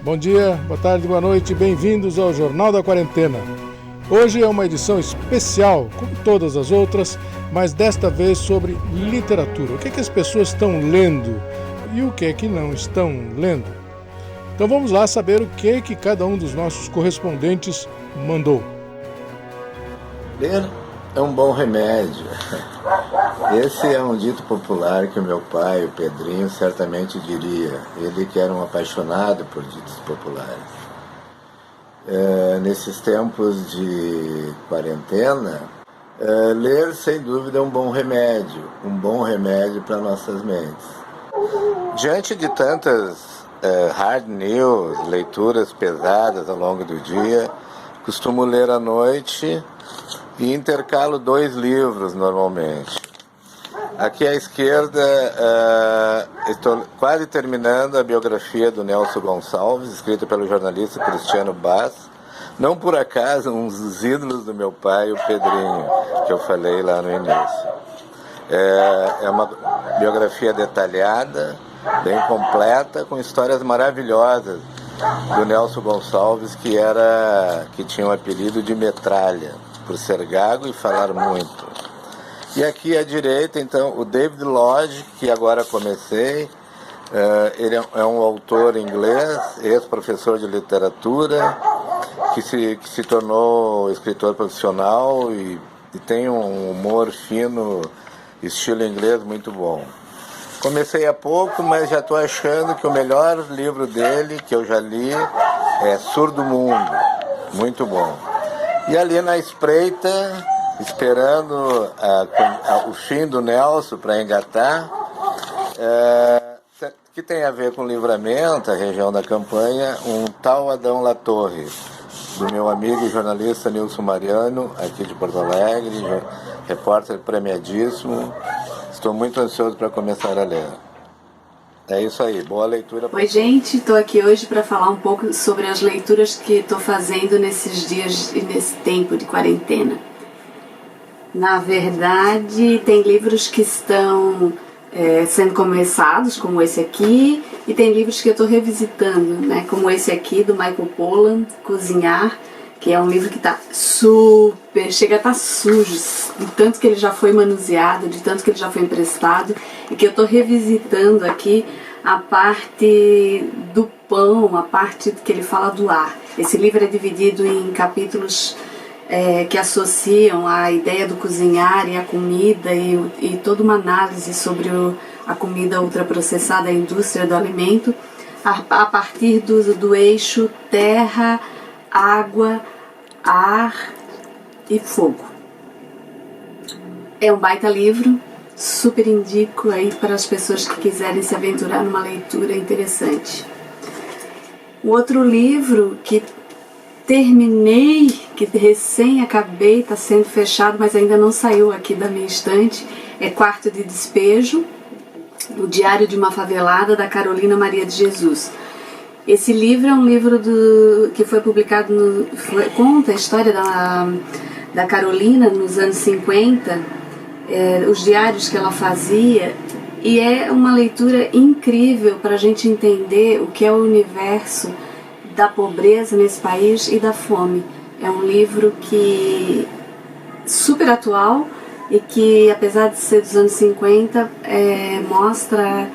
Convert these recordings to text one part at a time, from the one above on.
Bom dia, boa tarde, boa noite, bem-vindos ao Jornal da Quarentena. Hoje é uma edição especial, como todas as outras, mas desta vez sobre literatura. O que é que as pessoas estão lendo e o que é que não estão lendo? Então vamos lá saber o que é que cada um dos nossos correspondentes mandou. Ler é um bom remédio. Esse é um dito popular que o meu pai, o Pedrinho, certamente diria. Ele que era um apaixonado por ditos populares. Nesses tempos de quarentena, ler sem dúvida é um bom remédio para nossas mentes. Diante de tantas hard news, leituras pesadas ao longo do dia, costumo ler à noite e intercalo 2 livros normalmente. Aqui à esquerda, estou quase terminando a biografia do Nelson Gonçalves, escrita pelo jornalista Cristiano Bass. Não por acaso, um dos ídolos do meu pai, o Pedrinho, que eu falei lá no início. É uma biografia detalhada, bem completa, com histórias maravilhosas do Nelson Gonçalves, que tinha o apelido de Metralha, por ser gago e falar muito. E aqui à direita, então, o David Lodge, que agora comecei. Ele é um autor inglês, ex-professor de literatura, que se tornou escritor profissional e tem um humor fino, estilo inglês muito bom. Comecei há pouco, mas já estou achando que o melhor livro dele, que eu já li, é Surdo Mundo, muito bom. E ali na espreita, esperando o fim do Nelson para engatar, que tem a ver com Livramento, a região da campanha, um tal Adão Latorre, do meu amigo e jornalista Nilson Mariano, aqui de Porto Alegre, repórter premiadíssimo. Estou muito ansioso para começar a ler. É isso aí, boa leitura. Oi gente, estou aqui hoje para falar um pouco sobre as leituras que estou fazendo nesses dias e nesse tempo de quarentena. Na verdade, tem livros que estão sendo começados, como esse aqui, e tem livros que eu estou revisitando, né, como esse aqui do Michael Pollan, Cozinhar, que é um livro que está chega a estar sujo, de tanto que ele já foi manuseado, de tanto que ele já foi emprestado, e que eu estou revisitando aqui a parte do pão, a parte que ele fala do ar. Esse livro é dividido em capítulos que associam a ideia do cozinhar e a comida e toda uma análise sobre a comida ultraprocessada, a indústria do alimento, a partir do eixo terra, água, ar e fogo. É um baita livro, super indico aí para as pessoas que quiserem se aventurar numa leitura interessante. Um outro livro que terminei, que recém acabei, está sendo fechado, mas ainda não saiu aqui da minha estante, é Quarto de Despejo, o Diário de uma Favelada, da Carolina Maria de Jesus. Esse livro é um livro que foi publicado, conta a história da Carolina nos anos 50, os diários que ela fazia, e é uma leitura incrível para a gente entender o que é o universo da pobreza nesse país e da fome. É um livro que super atual e que, apesar de ser dos anos 50, mostra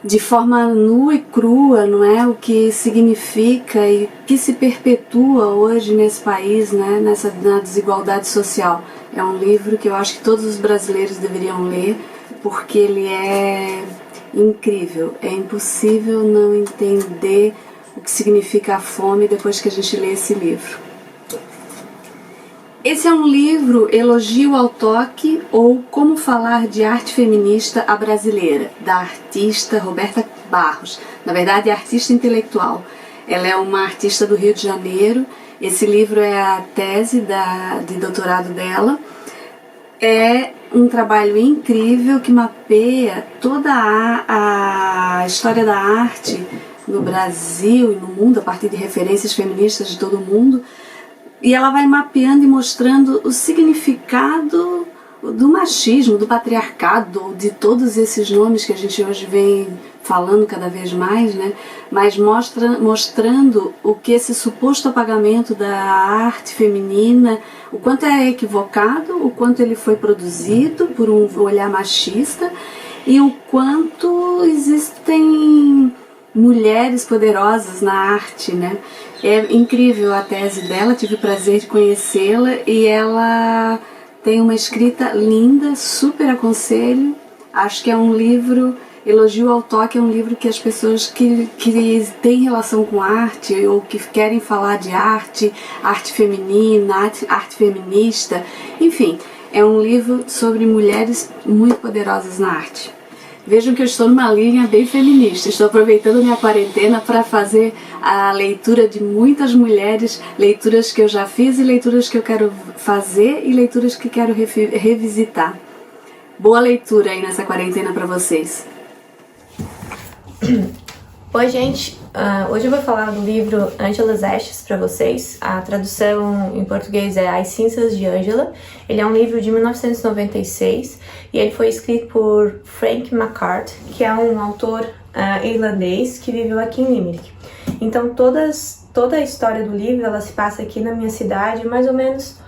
de forma nua e crua, não é, o que significa e que se perpetua hoje nesse país, né, na desigualdade social. É um livro que eu acho que todos os brasileiros deveriam ler, porque ele é incrível. É impossível não entender o que significa a fome depois que a gente lê esse livro. Esse é um livro, Elogio ao Toque, ou Como Falar de Arte Feminista à Brasileira, da artista Roberta Barros. Na verdade, é artista intelectual. Ela é uma artista do Rio de Janeiro. Esse livro é a tese de doutorado dela. É um trabalho incrível que mapeia toda a história da arte no Brasil e no mundo, a partir de referências feministas de todo o mundo. E ela vai mapeando e mostrando o significado do machismo, do patriarcado, de todos esses nomes que a gente hoje vem falando cada vez mais, né? Mas mostrando o que esse suposto apagamento da arte feminina, o quanto é equivocado, o quanto ele foi produzido por um olhar machista e o quanto existem mulheres poderosas na arte, né? É incrível a tese dela, tive o prazer de conhecê-la e ela tem uma escrita linda, super aconselho. Acho que é um livro, Elogio ao Toque, é um livro que as pessoas que têm relação com arte ou que querem falar de arte, arte feminina, arte feminista, enfim, é um livro sobre mulheres muito poderosas na arte. Vejam que eu estou numa linha bem feminista, estou aproveitando minha quarentena para fazer a leitura de muitas mulheres, leituras que eu já fiz e leituras que eu quero fazer e leituras que quero revisitar. Boa leitura aí nessa quarentena para vocês. Oi, gente. Hoje eu vou falar do livro Angela's Ashes para vocês. A tradução em português é As Cinzas de Angela. Ele é um livro de 1996 e ele foi escrito por Frank McCart, que é um autor irlandês que viveu aqui em Limerick. Então toda a história do livro ela se passa aqui na minha cidade, mais ou menos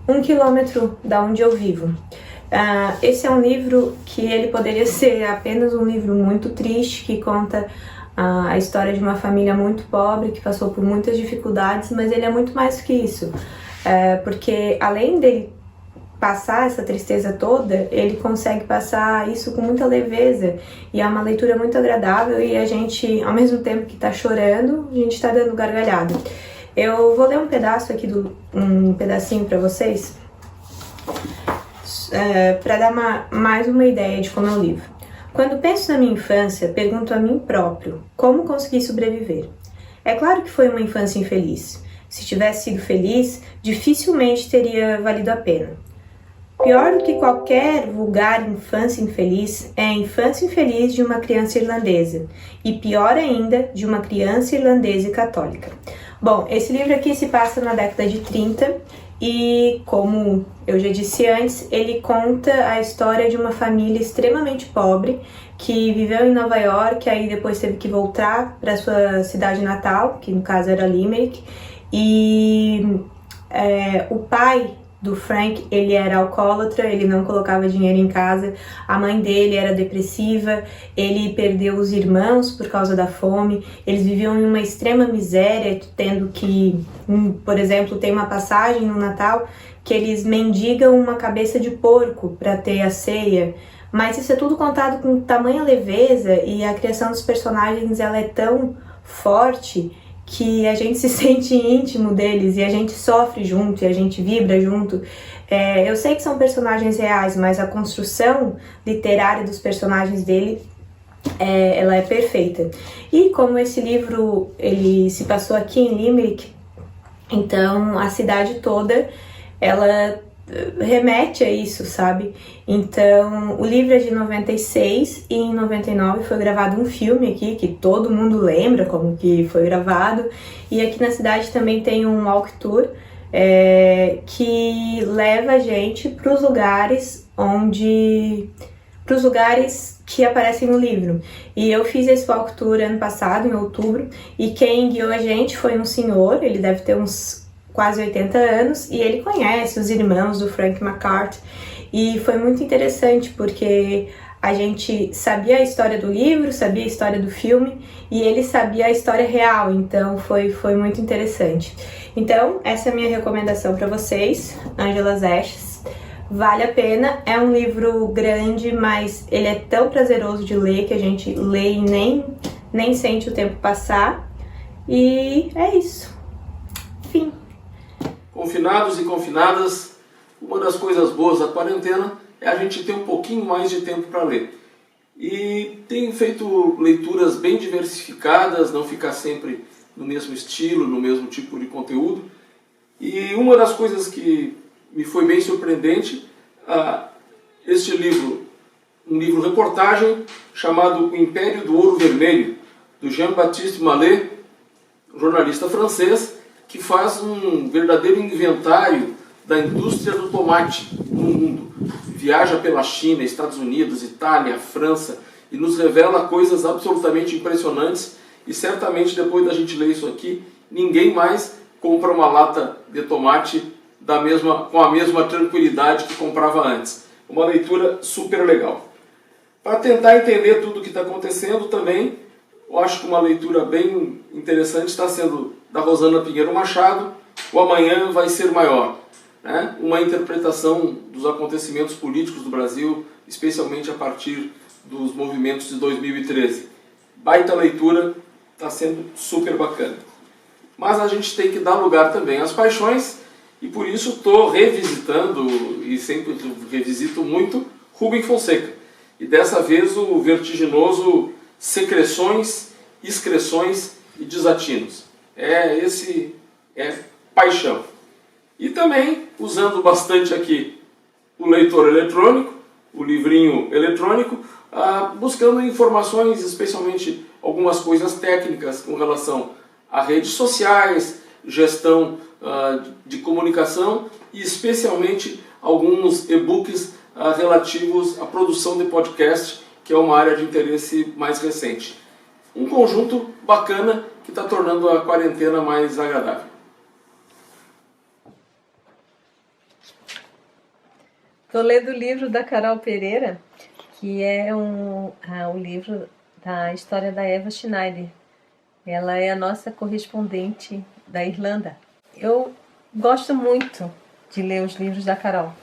1 quilômetro da onde eu vivo. Esse é um livro que ele poderia ser apenas um livro muito triste, que conta a história de uma família muito pobre, que passou por muitas dificuldades, mas ele é muito mais que isso, porque além dele passar essa tristeza toda, ele consegue passar isso com muita leveza, e é uma leitura muito agradável, e a gente, ao mesmo tempo que está chorando, a gente está dando gargalhada. Eu vou ler um pedaço aqui, um pedacinho para vocês, para dar mais uma ideia de como é o livro. Quando penso na minha infância, pergunto a mim próprio, como consegui sobreviver? É claro que foi uma infância infeliz. Se tivesse sido feliz, dificilmente teria valido a pena. Pior do que qualquer vulgar infância infeliz é a infância infeliz de uma criança irlandesa, e pior ainda, de uma criança irlandesa e católica. Bom, esse livro aqui se passa na década de 30, e, como eu já disse antes, ele conta a história de uma família extremamente pobre que viveu em Nova York, aí depois teve que voltar para sua cidade natal, que no caso era Limerick, e o pai do Frank, ele era alcoólatra, ele não colocava dinheiro em casa, a mãe dele era depressiva, ele perdeu os irmãos por causa da fome, eles viviam em uma extrema miséria, tendo que, por exemplo, tem uma passagem no Natal que eles mendigam uma cabeça de porco para ter a ceia, mas isso é tudo contado com tamanha leveza e a criação dos personagens ela é tão forte que a gente se sente íntimo deles e a gente sofre junto e a gente vibra junto. Eu sei que são personagens reais, mas a construção literária dos personagens dele, ela é perfeita. E como esse livro ele se passou aqui em Limerick, então a cidade toda, ela remete a isso, sabe? Então, o livro é de 96 e em 99 foi gravado um filme aqui, que todo mundo lembra como que foi gravado, e aqui na cidade também tem um walkthrough que leva a gente para os lugares que aparecem no livro. E eu fiz esse walkthrough ano passado, em outubro, e quem guiou a gente foi um senhor, ele deve ter uns quase 80 anos, e ele conhece os irmãos do Frank McCart, e foi muito interessante porque a gente sabia a história do livro, sabia a história do filme, e ele sabia a história real, então foi muito interessante. Então, essa é a minha recomendação para vocês, Angela's Ashes. Vale a pena, é um livro grande, mas ele é tão prazeroso de ler que a gente lê e nem sente o tempo passar, e é isso. Fim. Confinados e confinadas, uma das coisas boas da quarentena é a gente ter um pouquinho mais de tempo para ler. E tenho feito leituras bem diversificadas, não ficar sempre no mesmo estilo, no mesmo tipo de conteúdo. E uma das coisas que me foi bem surpreendente, este livro, um livro-reportagem chamado O Império do Ouro Vermelho, do Jean-Baptiste Mallet, um jornalista francês, que faz um verdadeiro inventário da indústria do tomate no mundo. Viaja pela China, Estados Unidos, Itália, França e nos revela coisas absolutamente impressionantes, e certamente depois da gente ler isso aqui, ninguém mais compra uma lata de tomate com a mesma tranquilidade que comprava antes. Uma leitura super legal. Para tentar entender tudo o que está acontecendo também, eu acho que uma leitura bem interessante está sendo da Rosana Pinheiro Machado, O Amanhã Vai Ser Maior. Né? Uma interpretação dos acontecimentos políticos do Brasil, especialmente a partir dos movimentos de 2013. Baita leitura, está sendo super bacana. Mas a gente tem que dar lugar também às paixões, e por isso estou revisitando, e sempre revisito muito, Rubem Fonseca. E dessa vez o vertiginoso Secreções, Excreções e Desatinos. Esse é paixão. E também, usando bastante aqui o leitor eletrônico, o livrinho eletrônico, buscando informações, especialmente algumas coisas técnicas com relação a redes sociais, gestão de comunicação e especialmente alguns e-books relativos à produção de podcast, que é uma área de interesse mais recente. Um conjunto bacana que está tornando a quarentena mais agradável. Estou lendo o livro da Carol Pereira, que é o livro da história da Eva Schneider. Ela é a nossa correspondente da Irlanda. Eu gosto muito de ler os livros da Carol.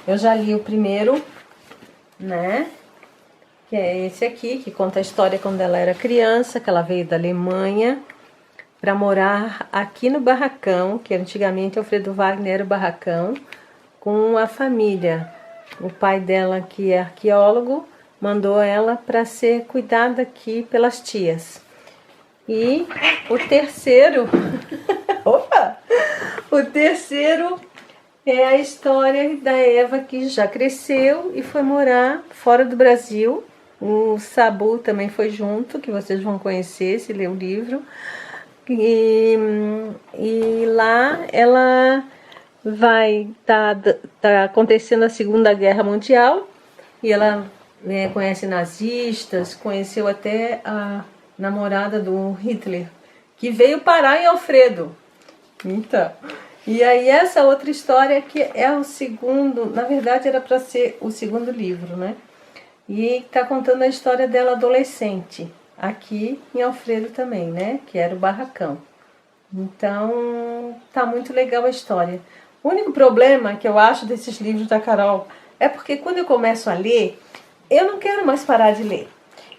Eu já li o primeiro, né? Que é esse aqui, que conta a história quando ela era criança, que ela veio da Alemanha para morar aqui no Barracão, que antigamente Alfredo Wagner era o Barracão, com a família. O pai dela, que é arqueólogo, mandou ela para ser cuidada aqui pelas tias. E o terceiro, o terceiro é a história da Eva, que já cresceu e foi morar fora do Brasil. O Sabu também foi junto, que vocês vão conhecer se ler o livro. E lá ela vai tá acontecendo a Segunda Guerra Mundial e ela conhece nazistas, conheceu até a namorada do Hitler, que veio parar em Alfredo. Então, e aí essa outra história que é o segundo, na verdade era para ser o segundo livro, né? E está contando a história dela adolescente, aqui em Alfredo também, né? Que era o Barracão. Então, tá muito legal a história. O único problema que eu acho desses livros da Carol é porque quando eu começo a ler, eu não quero mais parar de ler.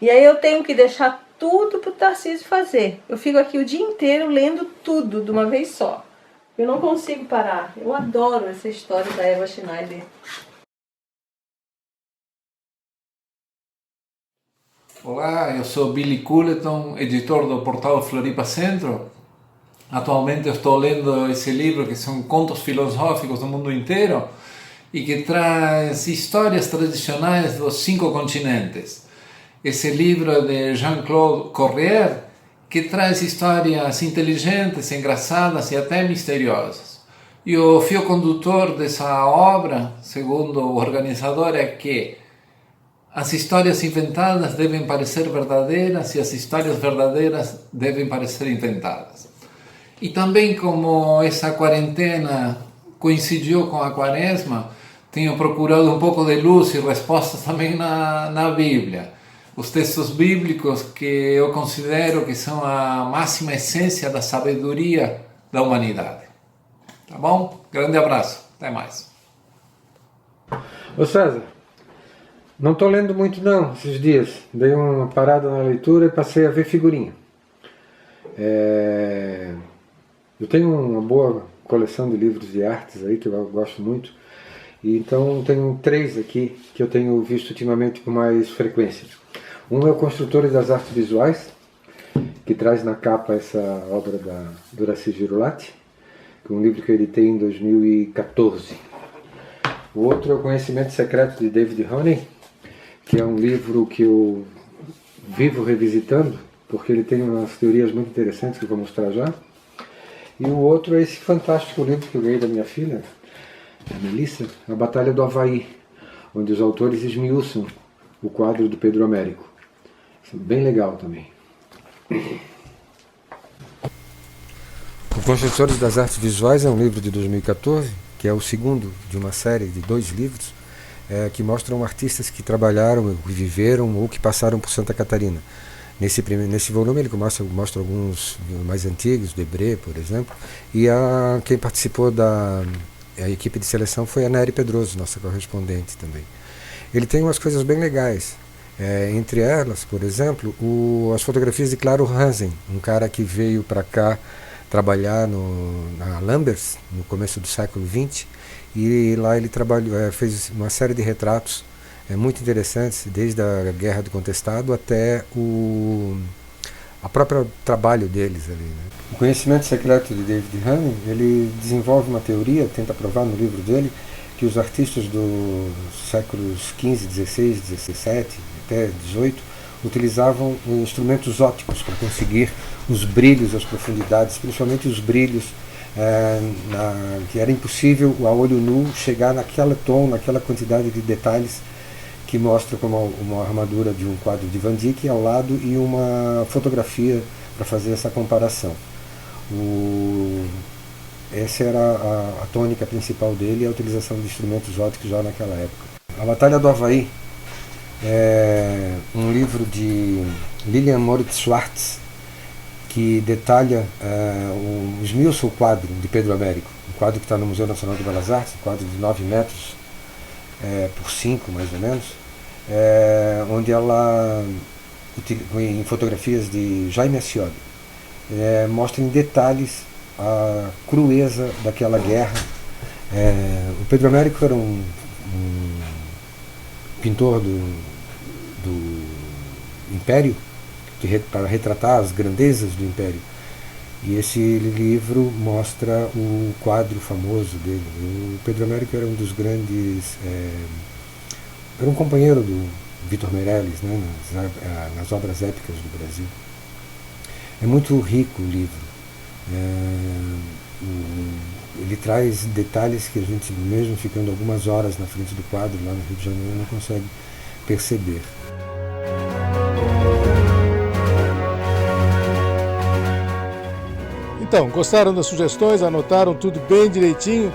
E aí eu tenho que deixar tudo para o Tarcísio fazer. Eu fico aqui o dia inteiro lendo tudo de uma vez só. Eu não consigo parar. Eu adoro essa história da Eva Schneider. Olá, eu sou Billy Culleton, editor do portal Floripa Centro. Atualmente eu estou lendo esse livro que são contos filosóficos do mundo inteiro e que traz histórias tradicionais dos 5 continentes. Esse livro é de Jean-Claude Corrier, que traz histórias inteligentes, engraçadas e até misteriosas. E o fio condutor dessa obra, segundo o organizador, é que as histórias inventadas devem parecer verdadeiras e as histórias verdadeiras devem parecer inventadas. E também, como essa quarentena coincidiu com a Quaresma, tenho procurado um pouco de luz e respostas também na Bíblia. Os textos bíblicos que eu considero que são a máxima essência da sabedoria da humanidade. Tá bom? Grande abraço. Até mais. Ô César, não estou lendo muito não esses dias. Dei uma parada na leitura e passei a ver figurinha. Eu tenho uma boa coleção de livros de artes aí que eu gosto muito. E então tenho 3 aqui que eu tenho visto ultimamente com mais frequência. Um é o Construtores das Artes Visuais, que traz na capa essa obra da Horaci Girolatti, que é um livro que eu editei em 2014. O outro é o Conhecimento Secreto de David Honey, que é um livro que eu vivo revisitando, porque ele tem umas teorias muito interessantes que eu vou mostrar já. E o outro é esse fantástico livro que eu ganhei da minha filha, a Melissa, A Batalha do Havaí, onde os autores esmiuçam o quadro do Pedro Américo. Bem legal também. O Construtores das Artes Visuais é um livro de 2014, que é o segundo de uma série de 2 livros, que mostram artistas que trabalharam, que viveram ou que passaram por Santa Catarina. Nesse volume ele mostra alguns mais antigos, Debré, por exemplo, e quem participou da equipe de seleção foi a Nery Pedroso, nossa correspondente também. Ele tem umas coisas bem legais, entre elas, por exemplo, as fotografias de Claro Hansen, um cara que veio para cá trabalhar na Lambers no começo do século XX, e lá ele fez uma série de retratos muito interessantes, desde a Guerra do Contestado até o próprio trabalho deles ali, né? O Conhecimento Secreto de David Hamming, ele desenvolve uma teoria, tenta provar no livro dele, que os artistas dos séculos XV, XVI, XVII até XVIII utilizavam instrumentos ópticos para conseguir os brilhos, as profundidades, principalmente os brilhos que era impossível a olho nu chegar naquela tom, naquela quantidade de detalhes que mostra como uma armadura de um quadro de Van Dyck ao lado e uma fotografia para fazer essa comparação. Essa era a tônica principal dele, a utilização de instrumentos ópticos já naquela época. A Batalha do Havaí é um livro de Lilian Moritz Schwartz, que detalha esmiuça o quadro de Pedro Américo, um quadro que está no Museu Nacional de Belas Artes, um quadro de 9 metros por 5 mais ou menos, onde ela, em fotografias de Jaime Ascioli, mostra em detalhes a crueza daquela guerra. O Pedro Américo era um pintor do Império, para retratar as grandezas do Império. E esse livro mostra o quadro famoso dele. O Pedro Américo era um dos grandes... era um companheiro do Vitor Meirelles, né, nas obras épicas do Brasil. É muito rico o livro. Ele traz detalhes que a gente, mesmo ficando algumas horas na frente do quadro lá no Rio de Janeiro, não consegue perceber. Então, gostaram das sugestões? Anotaram tudo bem direitinho?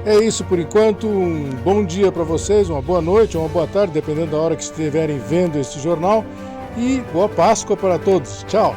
É isso por enquanto. Um bom dia para vocês, uma boa noite ou uma boa tarde, dependendo da hora que estiverem vendo este jornal. E boa Páscoa para todos. Tchau!